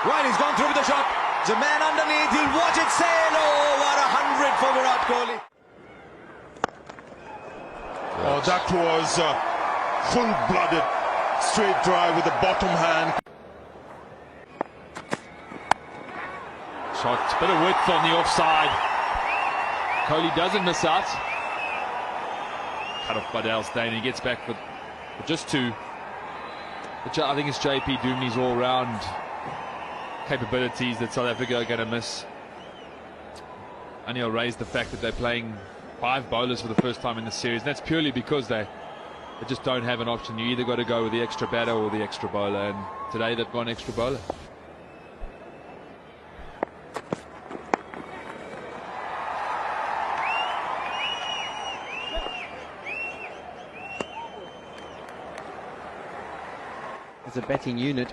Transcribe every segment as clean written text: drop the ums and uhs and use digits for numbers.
Right, he's gone through with the shot. There's a man underneath. He'll watch it sail. Oh, what 100 for Virat Kohli. Oh, that was full-blooded straight drive with the bottom hand. Shot, bit of width on the offside. Kohli doesn't miss out. Cut off by Dale. He gets back with just two. But I think it's JP Dumini's all-round capabilities that South Africa are going to miss. Anil raised the fact that they're playing 5 bowlers for the first time in the series, and that's purely because they just don't have an option. You either got to go with the extra batter or the extra bowler, and today they've gone extra bowler. As a batting unit,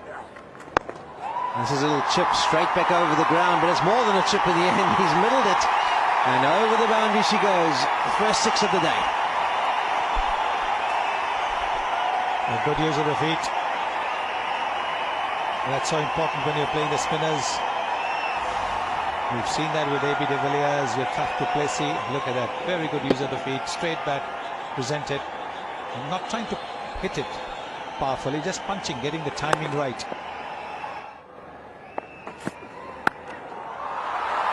this is a little chip straight back over the ground, but it's more than a chip in the end. He's middled it, and over the boundary she goes. The first 6 of the day. A good use of the feet. That's so important when you're playing the spinners. We've seen that with AB de Villiers, with Faf du Plessis. Look at that, very good use of the feet, straight back, presented, and not trying to hit it powerfully, just punching, getting the timing right.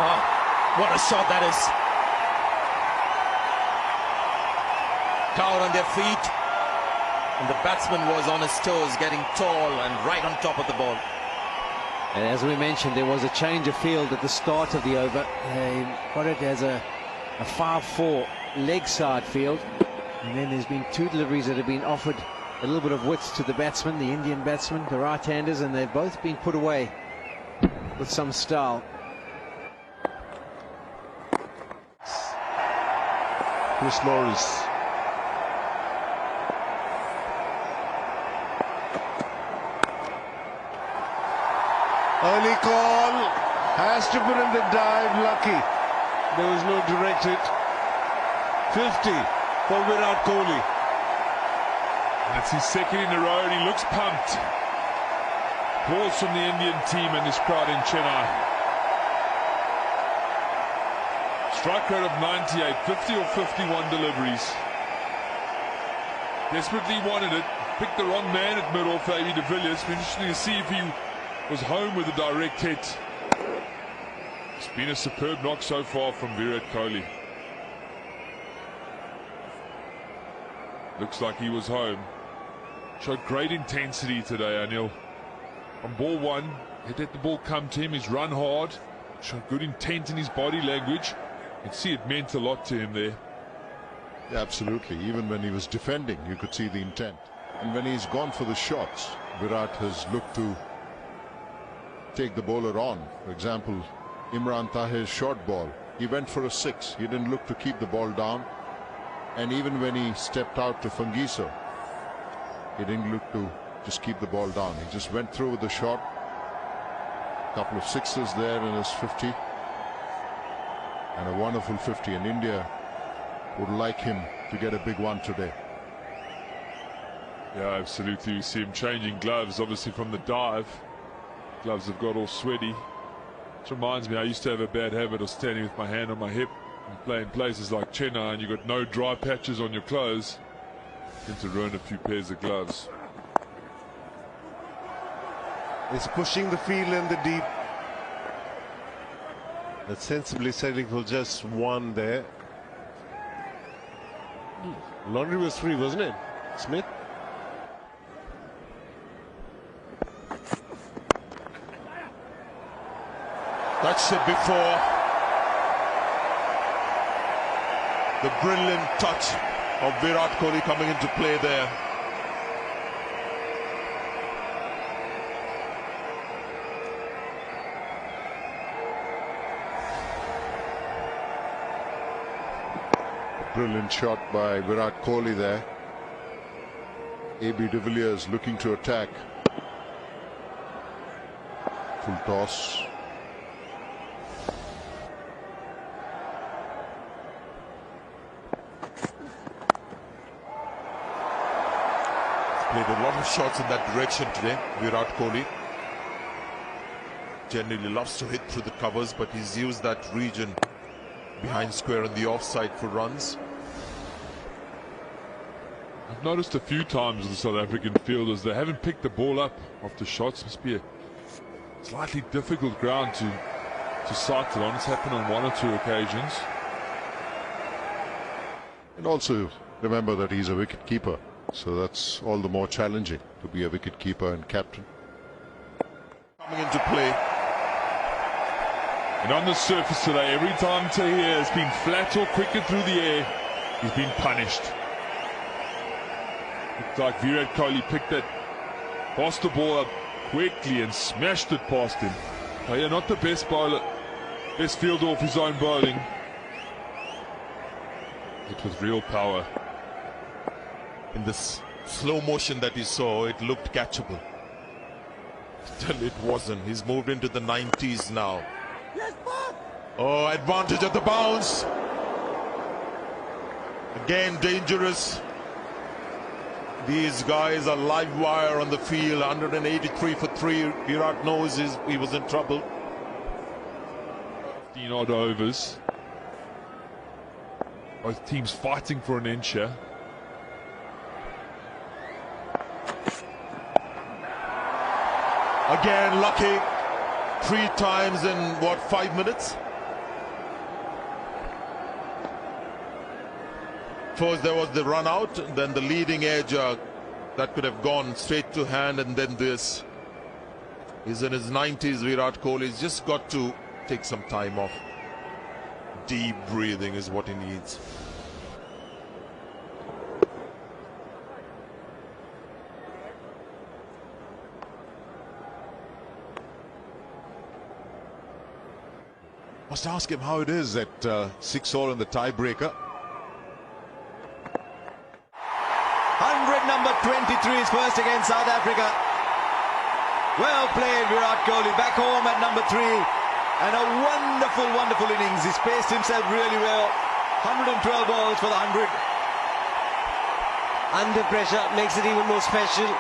Oh, what a shot that is. Cower on their feet, and the batsman was on his toes, getting tall and right on top of the ball. And as we mentioned, there was a change of field at the start of the over. They got it as a 5-4 leg side field, and then there's been 2 deliveries that have been offered a little bit of width to the batsman, the Indian batsman, the right-handers, and they've both been put away with some style. Chris Morris. Early call, has to put in the dive, lucky. There was no direct hit. 50 for Virat Kohli. That's his second in a row, and he looks pumped. Applause from the Indian team and this crowd in Chennai. Strike rate of 98, 50 or 51 deliveries. Desperately wanted it. Picked the wrong man at mid-off, AB de Villiers. It's interesting to see if he was home with a direct hit. It's been a superb knock so far from Virat Kohli. Looks like he was home. Showed great intensity today, Anil. On ball 1, he let the ball come to him. He's run hard. Showed good intent in his body language. You can see it meant a lot to him there. Yeah, absolutely. Even when he was defending, you could see the intent. And when he's gone for the shots, Virat has looked to take the bowler on. For example, Imran Tahir's short ball. He went for a 6. He didn't look to keep the ball down. And even when he stepped out to Fungiso, he didn't look to just keep the ball down. He just went through with the shot. A couple of 6s there in his 50. And a wonderful 50. And India would like him to get a big one today. Yeah, absolutely. You see him changing gloves, obviously from the dive. Gloves have got all sweaty. Which reminds me, I used to have a bad habit of standing with my hand on my hip and playing places like Chennai, and you got no dry patches on your clothes. Tend to ruin a few pairs of gloves. He's pushing the field in the deep. That's sensibly settling for just 1 there. Laundry was free, wasn't it, Smith? Touched it before. The brilliant touch of Virat Kohli coming into play there. Brilliant shot by Virat Kohli there. AB de Villiers looking to attack. Full toss. Played a lot of shots in that direction today, Virat Kohli. generally loves to hit through the covers, but he's used that region behind square on the offside for runs. I've noticed a few times with the South African fielders, they haven't picked the ball up after shots. Must be a slightly difficult ground to sight it on. It's happened on 1 or 2 occasions. And also remember that he's a wicket keeper, so that's all the more challenging to be a wicket keeper and captain. Coming into play. And on the surface today, every time Tahir has been flat or quicker through the air, he's been punished. Looked like Virat Kohli picked that, passed the ball up quickly and smashed it past him. Tahir not the best bowler, best fielder off his own bowling. It was real power. In this slow motion that he saw, it looked catchable. Still it wasn't. He's moved into the 90s now. Oh, advantage of the bounce. Again dangerous. These guys are live wire on the field. 183 for 3. Virat knows he was in trouble. 15 odd overs. Both teams fighting for an inch here. Again lucky. 3 times in what, 5 minutes? First there was the run out, then the leading edge that could have gone straight to hand, and then this. He's in his 90s, Virat Kohli. He's just got to take some time off. Deep breathing is what he needs. Must ask him how it is at 6-all in the tiebreaker. 100 number 23 is first against South Africa. Well played, Virat Kohli, back home at number 3. And a wonderful, wonderful innings. He's paced himself really well. 112 balls for the 100. Under pressure makes it even more special.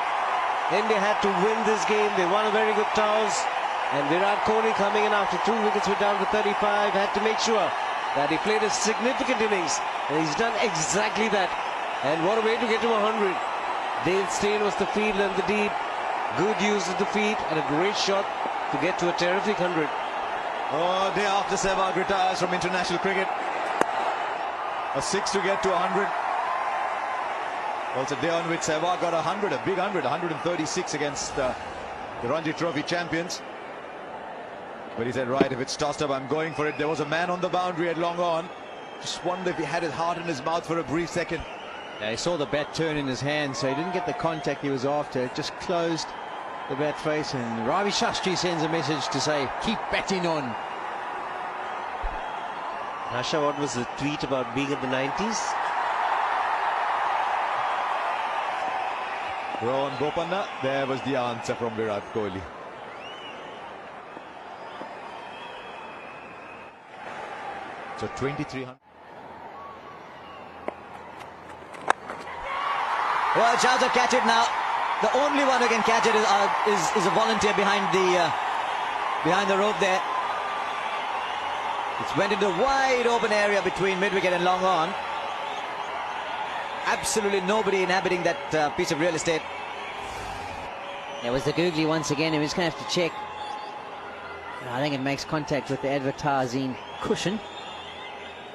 India had to win this game. They won a very good toss. And Virat Kohli, coming in after 2 wickets, were down to 35, had to make sure that he played a significant innings. And he's done exactly that. And what a way to get to 100. Dale Steyn was the field and the deep. Good use of the feet and a great shot to get to a terrific 100. Oh, day after Sehwag retires from international cricket. A 6 to get to 100. Well, it's a day on which Sehwag got 100, a big 100, 136 against the Ranji Trophy champions. But he said, right, if it's tossed up, I'm going for it. There was a man on the boundary at long on. Just wondered if he had his heart in his mouth for a brief second. Yeah, he saw the bat turn in his hand, so he didn't get the contact he was after. It just closed the bat face, and Ravi Shastri sends a message to say, keep batting on. Asha, what was the tweet about being in the 90s? Rohan Bopanna, there was the answer from Virat Kohli. So 2300. Well, Chowdhury catch it now. The only one who can catch it is a volunteer behind the rope there. It's went into a wide open area between mid-wicket and long on. Absolutely nobody inhabiting that piece of real estate. It was the googly once again. He was going to have to check. I think it makes contact with the advertising cushion.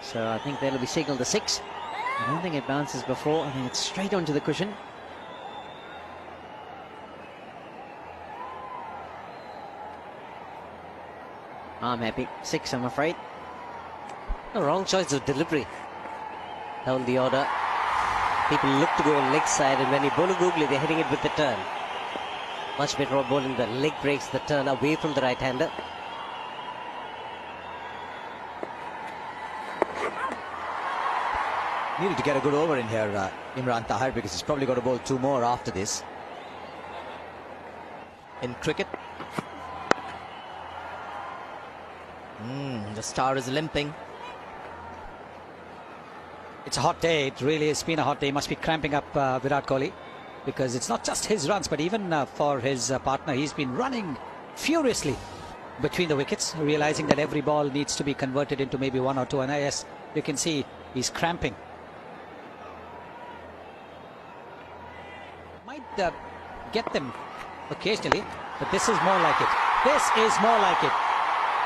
So I think that'll be signalled a 6. I don't think it bounces before. I think it's straight onto the cushion. I'm happy. 6, I'm afraid. The wrong choice of delivery. Held the order. People look to go on leg side, and when you bowl a googly, they're hitting it with the turn. Much better off bowling the leg breaks the turn away from the right-hander. Needed to get a good over in here, Imran Tahir, because he's probably got to bowl 2 more after this. In cricket, the star is limping. It's a hot day. It really has been a hot day. He must be cramping up Virat Kohli, because it's not just his runs, but even for his partner, he's been running furiously. between the wickets, realizing that every ball needs to be converted into maybe 1 or 2. And yes, you can see he's cramping. Might get them occasionally, but this is more like it. This is more like it.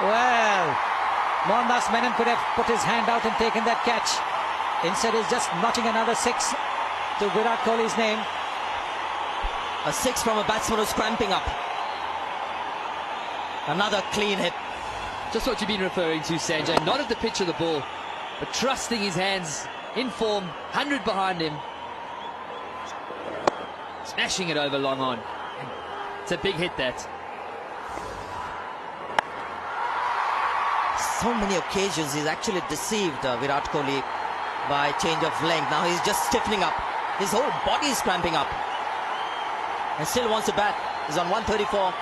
Well, Mohandas Menon could have put his hand out and taken that catch. Instead, he's just notching another 6 to Virat Kohli's name. A 6 from a batsman who's cramping up. Another clean hit. Just what you've been referring to, Sanjay. Not at the pitch of the ball, but trusting his hands, in form, 100 behind him. Smashing it over long on. It's a big hit, that. So many occasions he's actually deceived Virat Kohli by change of length. Now he's just stiffening up. His whole body is cramping up. And still wants to bat. He's on 134.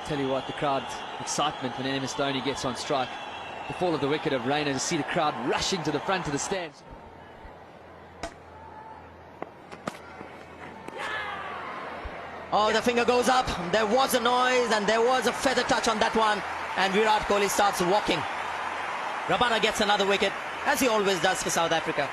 Tell you what, the crowd excitement when MS Dhoni gets on strike. The fall of the wicket of Raina, to see the crowd rushing to the front of the stands. Oh, the finger goes up. There was a noise and there was a feather touch on that one. And Virat Kohli starts walking. Rabada gets another wicket, as he always does for South Africa.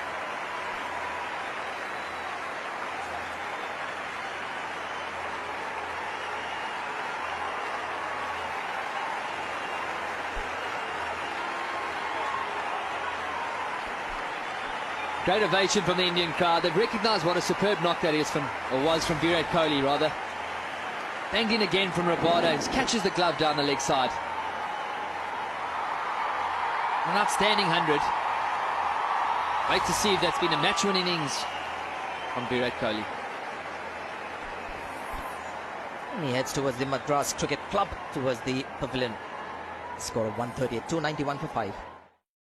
Great ovation from the Indian crowd. They've recognised what a superb knock that is from, or was from Virat Kohli rather. Banged in again from Rabada. He catches the glove down the leg side. An outstanding 100. Wait to see if that's been a match-winning innings from Virat Kohli. And he heads towards the Madras Cricket Club, towards the pavilion. Score of 138, 291 for 5.